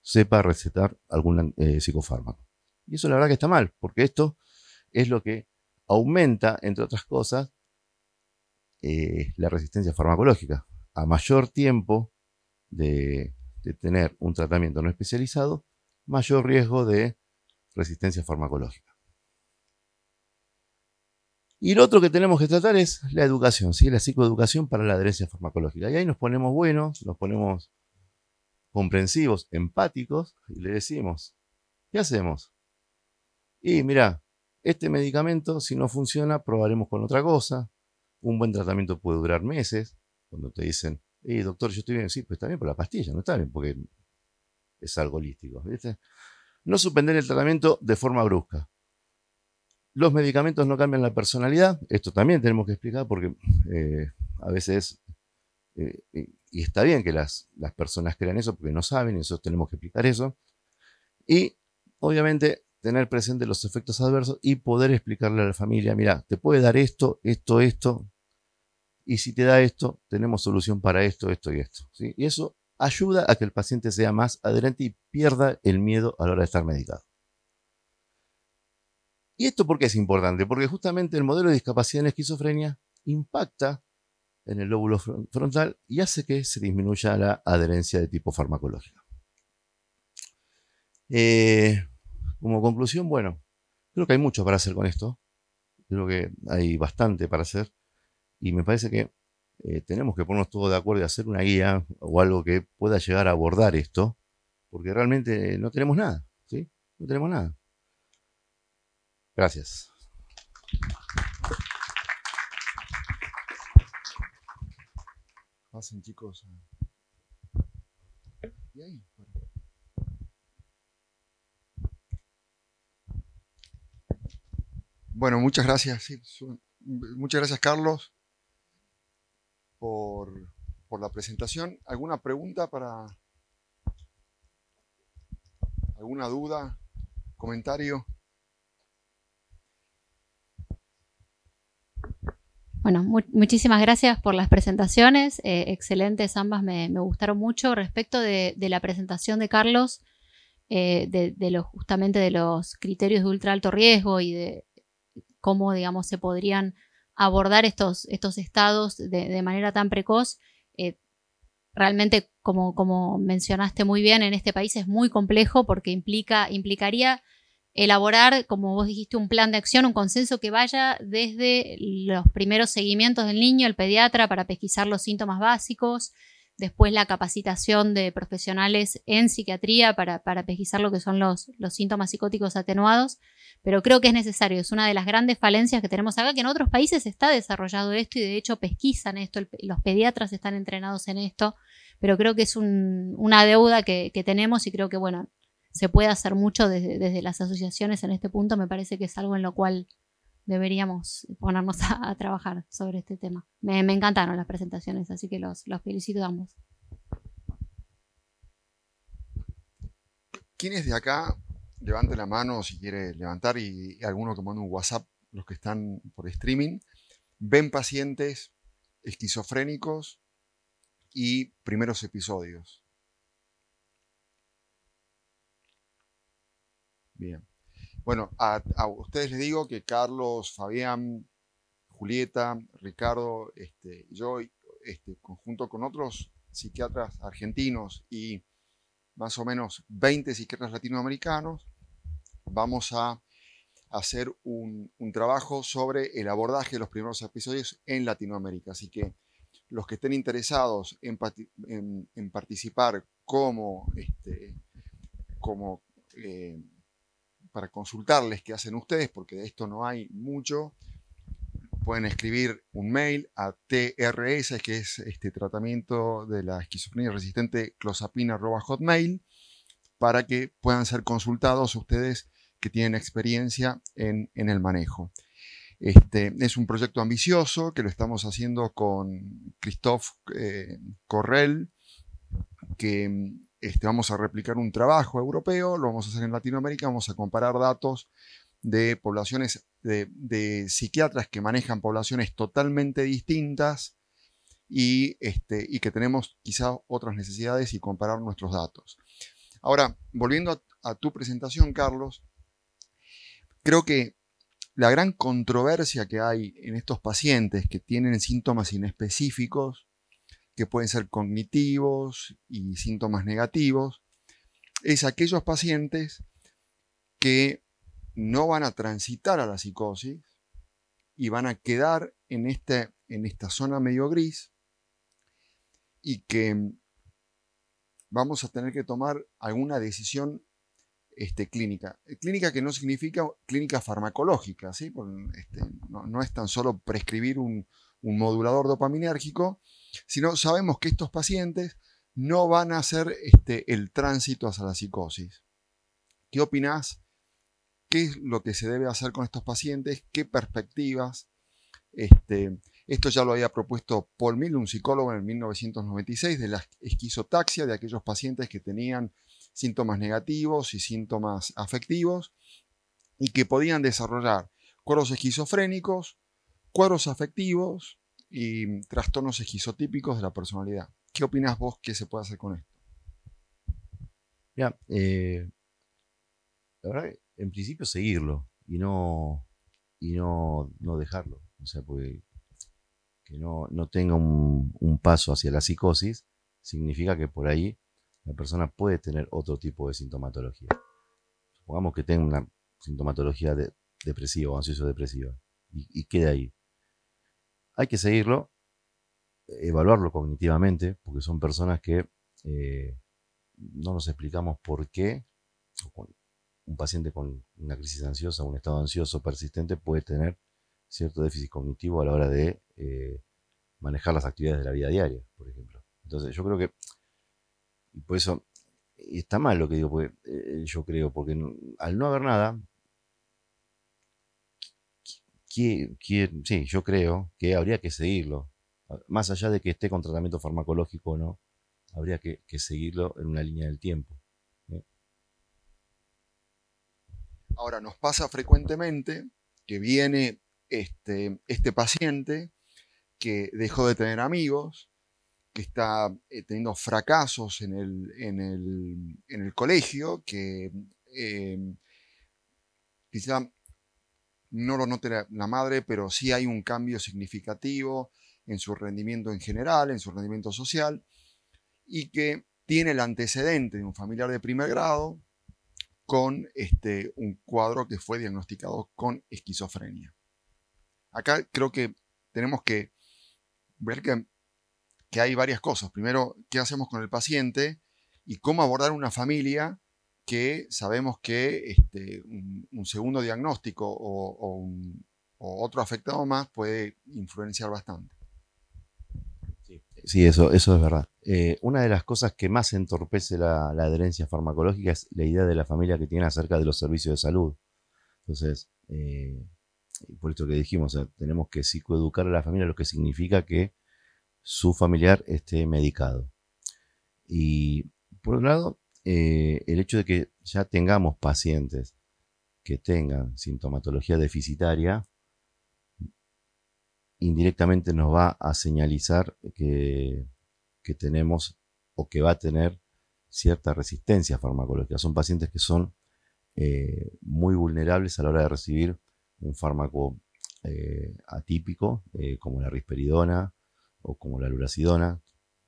sepa recetar algún psicofármaco. Y eso la verdad que está mal, porque esto es lo que aumenta, entre otras cosas, la resistencia farmacológica. A mayor tiempo de tener un tratamiento no especializado, mayor riesgo de resistencia farmacológica. Y lo otro que tenemos que tratar es la educación, ¿sí? La psicoeducación para la adherencia farmacológica. Y ahí nos ponemos buenos, nos ponemos comprensivos, empáticos, y le decimos, ¿qué hacemos? Y mira, este medicamento, si no funciona, probaremos con otra cosa. Un buen tratamiento puede durar meses. Cuando te dicen, doctor, yo estoy bien, sí, pues está bien por la pastilla, no está bien porque es algo holístico, ¿viste? No suspender el tratamiento de forma brusca. Los medicamentos no cambian la personalidad. Esto también tenemos que explicar porque a veces, y está bien que las personas crean eso porque no saben, y nosotros tenemos que explicar eso. Y obviamente tener presente los efectos adversos y poder explicarle a la familia, mira, te puede dar esto, esto, esto, y si te da esto, tenemos solución para esto, esto y esto, ¿sí? Y eso ayuda a que el paciente sea más adherente y pierda el miedo a la hora de estar medicado. ¿Y esto por qué es importante? Porque justamente el modelo de discapacidad en esquizofrenia impacta en el lóbulo frontal y hace que se disminuya la adherencia de tipo farmacológico. Como conclusión, bueno, creo que hay mucho para hacer con esto. Creo que hay bastante para hacer. Y me parece que tenemos que ponernos todos de acuerdo y hacer una guía o algo que pueda llegar a abordar esto. Porque realmente no tenemos nada, ¿sí? No tenemos nada. Gracias. Pasen, chicos. ¿Y ahí? Bueno, muchas gracias. Sí, muchas gracias, Carlos, por la presentación. ¿Alguna pregunta alguna duda, comentario? Bueno, muchísimas gracias por las presentaciones, excelentes ambas, me gustaron mucho. Respecto de la presentación de Carlos, justamente de los criterios de ultra alto riesgo y de cómo, digamos, se podrían abordar estos estados de manera tan precoz, realmente, como mencionaste muy bien, en este país es muy complejo porque implicaría elaborar, como vos dijiste, un plan de acción, un consenso que vaya desde los primeros seguimientos del niño, el pediatra, para pesquisar los síntomas básicos, después la capacitación de profesionales en psiquiatría para pesquisar lo que son los síntomas psicóticos atenuados, pero creo que es necesario, es una de las grandes falencias que tenemos acá, que en otros países está desarrollado esto y de hecho pesquisan esto, los pediatras están entrenados en esto, pero creo que es una deuda que tenemos y creo que, bueno, se puede hacer mucho desde las asociaciones en este punto. Me parece que es algo en lo cual deberíamos ponernos a trabajar sobre este tema. Me encantaron las presentaciones, así que los felicito a ambos. ¿Quiénes de acá, levante la mano si quiere levantar, y alguno que mande un WhatsApp, los que están por streaming, ven pacientes esquizofrénicos y primeros episodios? Bien. Bueno, a ustedes les digo que Carlos, Fabián, Julieta, Ricardo, yo, conjunto con otros psiquiatras argentinos y más o menos 20 psiquiatras latinoamericanos, vamos a hacer un trabajo sobre el abordaje de los primeros episodios en Latinoamérica. Así que los que estén interesados en participar como para consultarles qué hacen ustedes, porque de esto no hay mucho, pueden escribir un mail a TRS, que es tratamiento de la esquizofrenia resistente, clozapina@hotmail, para que puedan ser consultados ustedes que tienen experiencia en el manejo. Es un proyecto ambicioso que lo estamos haciendo con Christophe Correll, que vamos a replicar un trabajo europeo, lo vamos a hacer en Latinoamérica, vamos a comparar datos de poblaciones, de psiquiatras que manejan poblaciones totalmente distintas y que tenemos quizás otras necesidades y comparar nuestros datos. Ahora, volviendo a tu presentación, Carlos, creo que la gran controversia que hay en estos pacientes que tienen síntomas inespecíficos, que pueden ser cognitivos y síntomas negativos, es aquellos pacientes que no van a transitar a la psicosis y van a quedar en esta zona medio gris y que vamos a tener que tomar alguna decisión clínica. Clínica que no significa clínica farmacológica, ¿sí? No es tan solo prescribir un modulador dopaminérgico, sino sabemos que estos pacientes no van a hacer el tránsito hacia la psicosis. ¿Qué opinás? ¿Qué es lo que se debe hacer con estos pacientes? ¿Qué perspectivas? Esto ya lo había propuesto Paul Mill, un psicólogo en el 1996, de la esquizotaxia, de aquellos pacientes que tenían síntomas negativos y síntomas afectivos y que podían desarrollar cuadros esquizofrénicos, cuadros afectivos y trastornos esquizotípicos de la personalidad. ¿Qué opinás vos que se puede hacer con esto? Ya, la verdad, en principio seguirlo y no dejarlo. O sea, porque que no tenga un paso hacia la psicosis significa que por ahí la persona puede tener otro tipo de sintomatología. Supongamos que tenga una sintomatología depresiva o ansioso-depresiva y quede ahí. Hay que seguirlo, evaluarlo cognitivamente, porque son personas que no nos explicamos por qué un paciente con una crisis ansiosa, un estado ansioso persistente puede tener cierto déficit cognitivo a la hora de manejar las actividades de la vida diaria, por ejemplo. Entonces yo creo que, y por eso, y está mal lo que digo, porque, yo creo, porque al no haber nada, sí, yo creo que habría que seguirlo. Más allá de que esté con tratamiento farmacológico o no, habría que seguirlo en una línea del tiempo. Ahora, nos pasa frecuentemente que viene este paciente que dejó de tener amigos, que está teniendo fracasos en el colegio, que quizá no lo note la madre, pero sí hay un cambio significativo en su rendimiento en general, en su rendimiento social, y que tiene el antecedente de un familiar de primer grado con un cuadro que fue diagnosticado con esquizofrenia. Acá creo que tenemos que ver que hay varias cosas. Primero, ¿qué hacemos con el paciente? Y cómo abordar una familia que sabemos que un segundo diagnóstico o otro afectado más puede influenciar bastante. Sí, eso es verdad. Una de las cosas que más entorpece la adherencia farmacológica es la idea de la familia que tiene acerca de los servicios de salud. Entonces, por esto que dijimos, tenemos que psicoeducar a la familia, lo que significa que su familiar esté medicado. Y por un lado, el hecho de que ya tengamos pacientes que tengan sintomatología deficitaria, indirectamente nos va a señalizar que tenemos o que va a tener cierta resistencia farmacológica. Son pacientes que son muy vulnerables a la hora de recibir un fármaco atípico, como la risperidona o como la lurasidona,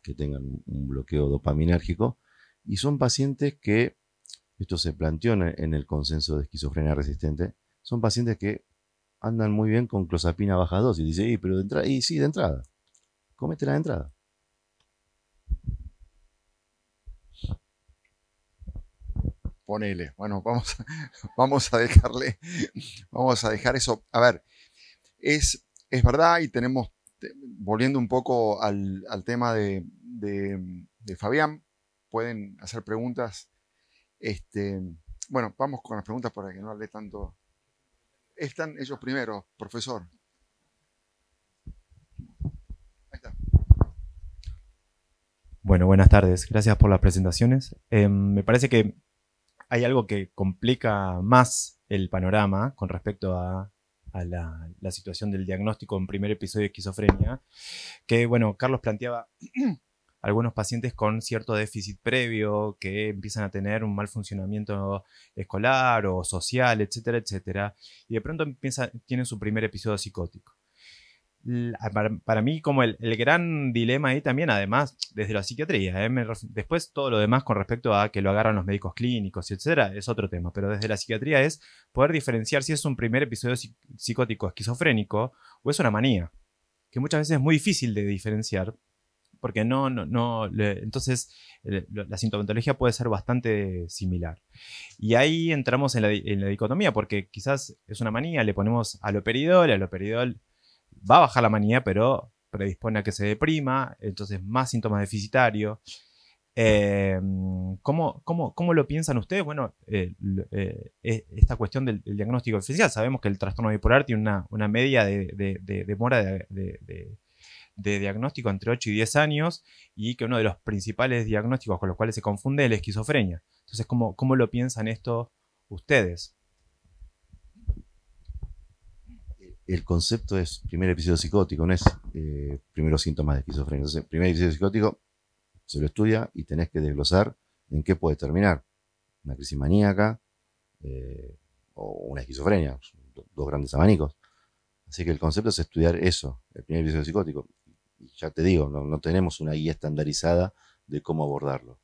que tengan un bloqueo dopaminérgico, y son pacientes que, esto se planteó en el consenso de esquizofrenia resistente, son pacientes que andan muy bien con clozapina baja dosis. Dice, pero de entrada, y sí, de entrada, cómetela de entrada. Ponele. Bueno, vamos a dejar eso. A ver, es verdad, y tenemos, volviendo un poco al tema de Fabián, pueden hacer preguntas. Bueno, vamos con las preguntas para que no hable tanto. Están ellos primero, profesor. Ahí está. Bueno, buenas tardes. Gracias por las presentaciones. Me parece que hay algo que complica más el panorama con respecto a la situación del diagnóstico en primer episodio de esquizofrenia, que, bueno, Carlos planteaba algunos pacientes con cierto déficit previo que empiezan a tener un mal funcionamiento escolar o social, etcétera, etcétera, y de pronto tienen su primer episodio psicótico. Para mí, como el gran dilema ahí también, además, desde la psiquiatría, después todo lo demás con respecto a que lo agarran los médicos clínicos, etcétera, es otro tema, pero desde la psiquiatría es poder diferenciar si es un primer episodio psicótico esquizofrénico o es una manía, que muchas veces es muy difícil de diferenciar, porque entonces la sintomatología puede ser bastante similar. Y ahí entramos en la dicotomía, porque quizás es una manía, le ponemos aloperidol va a bajar la manía, pero predispone a que se deprima, entonces más síntomas deficitarios. ¿Cómo lo piensan ustedes? Bueno, esta cuestión del diagnóstico oficial, sabemos que el trastorno bipolar tiene una media de demora de diagnóstico entre 8 y 10 años, y que uno de los principales diagnósticos con los cuales se confunde es la esquizofrenia. Entonces, ¿cómo lo piensan esto ustedes? El concepto es primer episodio psicótico, no es primeros síntomas de esquizofrenia. Entonces, primer episodio psicótico se lo estudia y tenés que desglosar en qué puede terminar. Una crisis maníaca o una esquizofrenia, dos grandes abanicos. Así que el concepto es estudiar eso, el primer episodio psicótico. Y ya te digo, no tenemos una guía estandarizada de cómo abordarlo.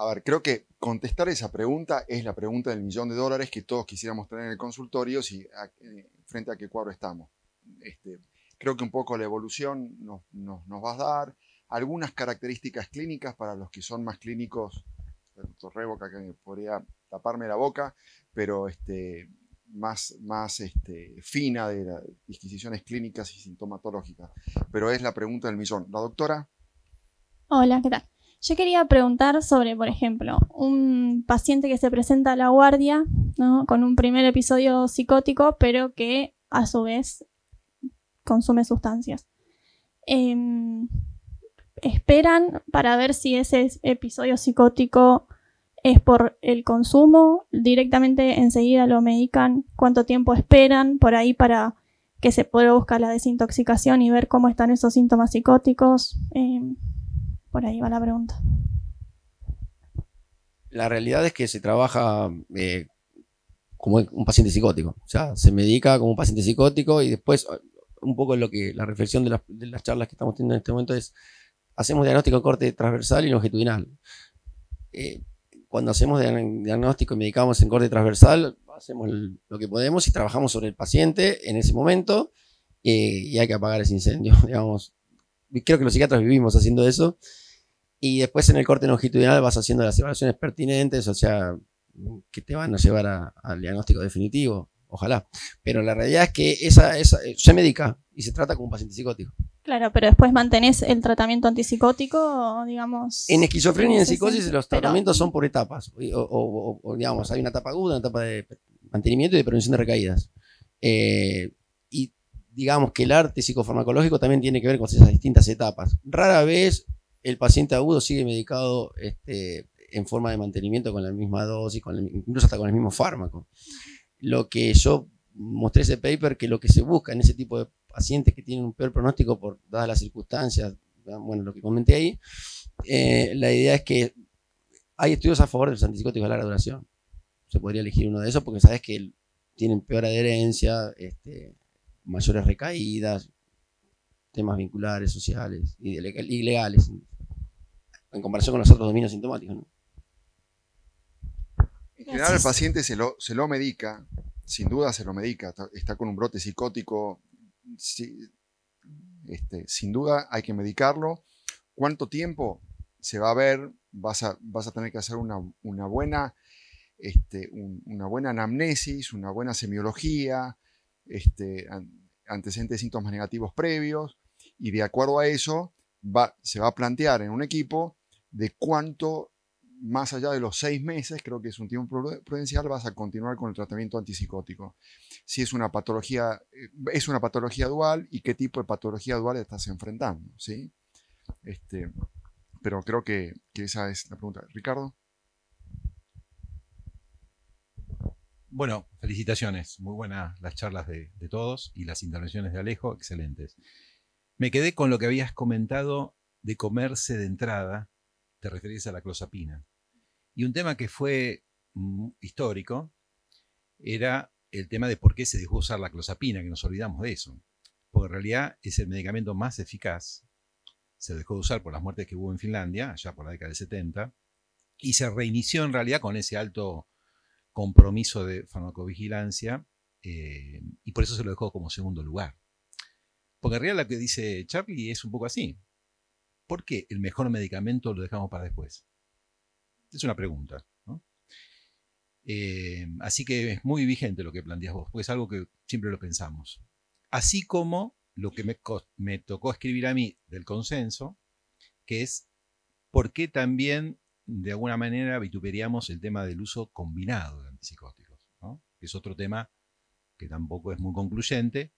A ver, creo que contestar esa pregunta es la pregunta del $1.000.000 que todos quisiéramos tener en el consultorio, frente a qué cuadro estamos. Creo que un poco la evolución nos va a dar algunas características clínicas para los que son más clínicos. El doctor Revoca, que podría taparme la boca, pero más fina de las disquisiciones clínicas y sintomatológicas. Pero es la pregunta del millón. ¿La doctora? Hola, ¿qué tal? Yo quería preguntar sobre, por ejemplo, un paciente que se presenta a la guardia, ¿no?, con un primer episodio psicótico, pero que a su vez consume sustancias. ¿Esperan para ver si ese episodio psicótico es por el consumo? ¿Directamente enseguida lo medican? ¿Cuánto tiempo esperan por ahí para que se pueda buscar la desintoxicación y ver cómo están esos síntomas psicóticos? Por ahí va la pregunta. La realidad es que se trabaja como un paciente psicótico. O sea, se medica como un paciente psicótico y después, un poco la reflexión de las charlas que estamos teniendo en este momento es, hacemos diagnóstico de corte transversal y longitudinal. Cuando hacemos diagnóstico y medicamos en corte transversal, hacemos lo que podemos y trabajamos sobre el paciente en ese momento, y hay que apagar ese incendio, digamos. Creo que los psiquiatras vivimos haciendo eso. Y después en el corte longitudinal vas haciendo las evaluaciones pertinentes, o sea, que te van a llevar al diagnóstico definitivo. ojalá. Pero la realidad es que se medica y se trata como un paciente psicótico. Claro, pero después mantenés el tratamiento antipsicótico, digamos. En esquizofrenia y en ese psicosis sentido, los tratamientos son por etapas. O, digamos, hay una etapa aguda, una etapa de mantenimiento y de prevención de recaídas. Y digamos que el arte psicofarmacológico también tiene que ver con esas distintas etapas. Rara vez el paciente agudo sigue medicado en forma de mantenimiento con la misma dosis, incluso hasta con el mismo fármaco. Lo que yo mostré ese paper, que lo que se busca en ese tipo de pacientes que tienen un peor pronóstico dadas las circunstancias, bueno, lo que comenté ahí, la idea es que hay estudios a favor de los antipsicóticos de larga duración. Se podría elegir uno de esos porque sabes que tienen peor adherencia, mayores recaídas, temas vinculares, sociales y legales, en comparación con los otros dominios sintomáticos, ¿no? En general el paciente se lo medica, sin duda se lo medica, está con un brote psicótico, sin duda hay que medicarlo. ¿Cuánto tiempo se va a ver? Vas a tener que hacer una buena anamnesis, una buena semiología, antecedentes de síntomas negativos previos, y de acuerdo a eso se va a plantear en un equipo de cuánto, más allá de los 6 meses, creo que es un tiempo prudencial, vas a continuar con el tratamiento antipsicótico. Si es una patología dual y qué tipo de patología dual estás enfrentando, ¿sí? Pero creo que esa es la pregunta. Ricardo. Bueno, felicitaciones. Muy buenas las charlas de todos y las intervenciones de Alejo, excelentes. Me quedé con lo que habías comentado de comerse de entrada, te referís a la clozapina. Y un tema que fue histórico era el tema de por qué se dejó usar la clozapina, que nos olvidamos de eso. Porque en realidad es el medicamento más eficaz. Se dejó de usar por las muertes que hubo en Finlandia, allá por la década del 70, y se reinició en realidad con ese alto compromiso de farmacovigilancia, y por eso se lo dejó como segundo lugar. Porque en realidad lo que dice Charlie es un poco así. ¿Por qué el mejor medicamento lo dejamos para después? Es una pregunta, ¿no? Así que es muy vigente lo que planteas vos, porque es algo que siempre lo pensamos. Así como lo que me tocó escribir a mí del consenso, que es por qué también de alguna manera vituperiamos el tema del uso combinado de antipsicóticos, ¿no? Que es otro tema que tampoco es muy concluyente,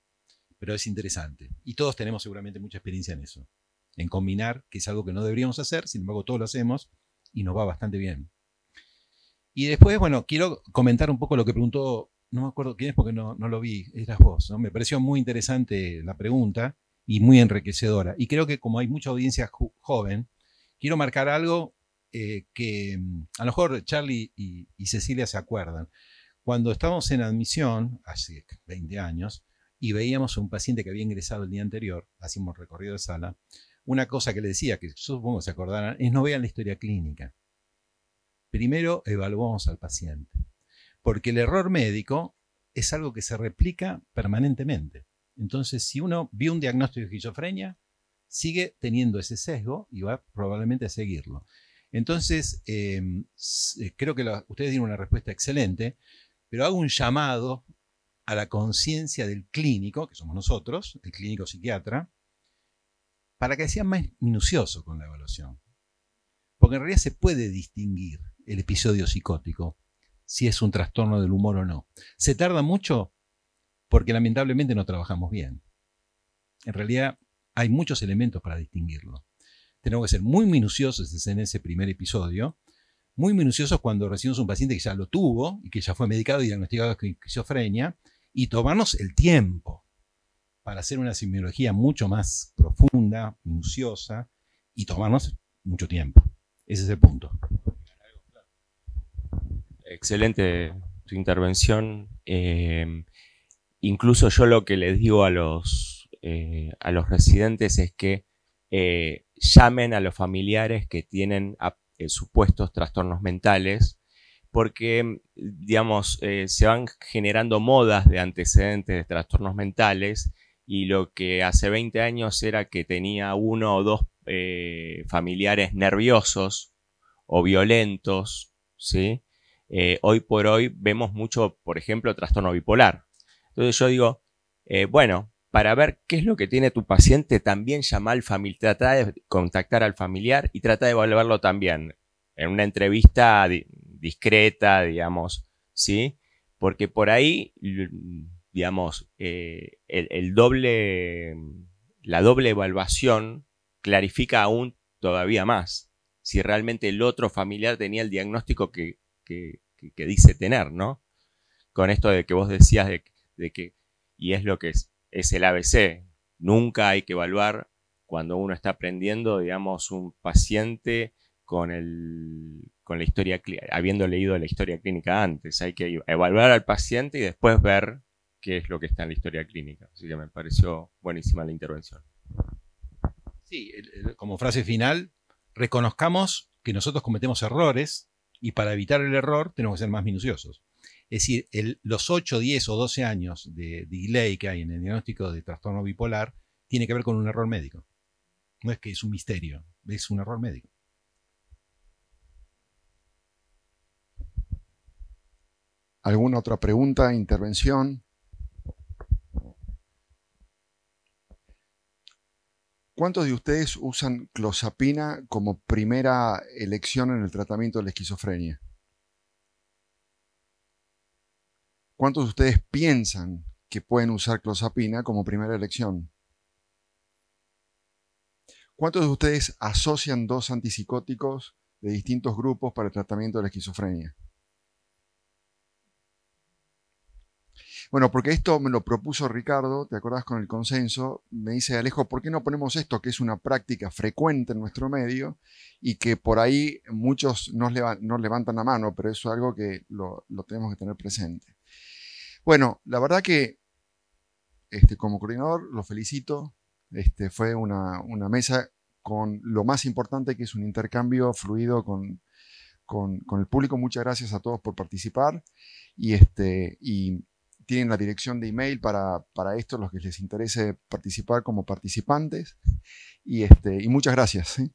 pero es interesante. Y todos tenemos seguramente mucha experiencia en eso, en combinar, que es algo que no deberíamos hacer, sin embargo todos lo hacemos y nos va bastante bien. Y después, bueno, quiero comentar un poco lo que preguntó, no me acuerdo quién es porque no lo vi, eras vos, ¿no? Me pareció muy interesante la pregunta y muy enriquecedora. Y creo que como hay mucha audiencia joven, quiero marcar algo que a lo mejor Charlie y Cecilia se acuerdan. Cuando estábamos en admisión, hace 20 años, y veíamos a un paciente que había ingresado el día anterior, hacíamos recorrido de sala, una cosa que le decía, que supongo que se acordarán, es no vean la historia clínica. Primero evaluamos al paciente, porque el error médico es algo que se replica permanentemente. Entonces, si uno vio un diagnóstico de esquizofrenia, sigue teniendo ese sesgo y va probablemente a seguirlo. Entonces, creo que ustedes dieron una respuesta excelente, pero hago un llamado a la conciencia del clínico, que somos nosotros, el clínico psiquiatra, para que sea más minucioso con la evaluación. Porque en realidad se puede distinguir el episodio psicótico, si es un trastorno del humor o no. Se tarda mucho porque lamentablemente no trabajamos bien. En realidad hay muchos elementos para distinguirlo. Tenemos que ser muy minuciosos en ese primer episodio, muy minuciosos cuando recibimos un paciente que ya lo tuvo y que ya fue medicado y diagnosticado con esquizofrenia, y tomarnos el tiempo para hacer una semiología mucho más profunda, minuciosa, y tomarnos mucho tiempo. Ese es el punto. Excelente tu intervención. Incluso yo lo que les digo a los residentes es que llamen a los familiares que tienen supuestos trastornos mentales, porque, digamos, se van generando modas de antecedentes de trastornos mentales, y lo que hace 20 años era que tenía 1 o 2 familiares nerviosos o violentos, ¿sí? hoy por hoy vemos mucho, por ejemplo, trastorno bipolar. Entonces yo digo, bueno, para ver qué es lo que tiene tu paciente, también llama al familiar, trata de contactar al familiar y trata de evaluarlo también en una entrevista discreta, digamos, ¿sí? Porque por ahí, digamos, la doble evaluación clarifica aún todavía más si realmente el otro familiar tenía el diagnóstico que dice tener, ¿no? Con esto de que vos decías de que, y es lo que es el ABC, nunca hay que evaluar cuando uno está aprendiendo, digamos, un paciente con la historia, habiendo leído la historia clínica antes. Hay que evaluar al paciente y después ver qué es lo que está en la historia clínica. Así que me pareció buenísima la intervención. Sí, como frase final, reconozcamos que nosotros cometemos errores y para evitar el error tenemos que ser más minuciosos. Es decir, los 8, 10 o 12 años de delay que hay en el diagnóstico de trastorno bipolar tiene que ver con un error médico. No es que es un misterio, es un error médico. ¿Alguna otra pregunta, intervención? ¿Cuántos de ustedes usan clozapina como primera elección en el tratamiento de la esquizofrenia? ¿Cuántos de ustedes piensan que pueden usar clozapina como primera elección? ¿Cuántos de ustedes asocian dos antipsicóticos de distintos grupos para el tratamiento de la esquizofrenia? Bueno, porque esto me lo propuso Ricardo, ¿te acordás con el consenso? Me dice, Alejo, ¿por qué no ponemos esto, que es una práctica frecuente en nuestro medio y que por ahí muchos nos levantan la mano, pero eso es algo que lo tenemos que tener presente? Bueno, la verdad que como coordinador lo felicito. Fue una mesa con lo más importante, que es un intercambio fluido con el público. Muchas gracias a todos por participar y tienen la dirección de email para esto, los que les interese participar como participantes. Y muchas gracias. ¿Sí?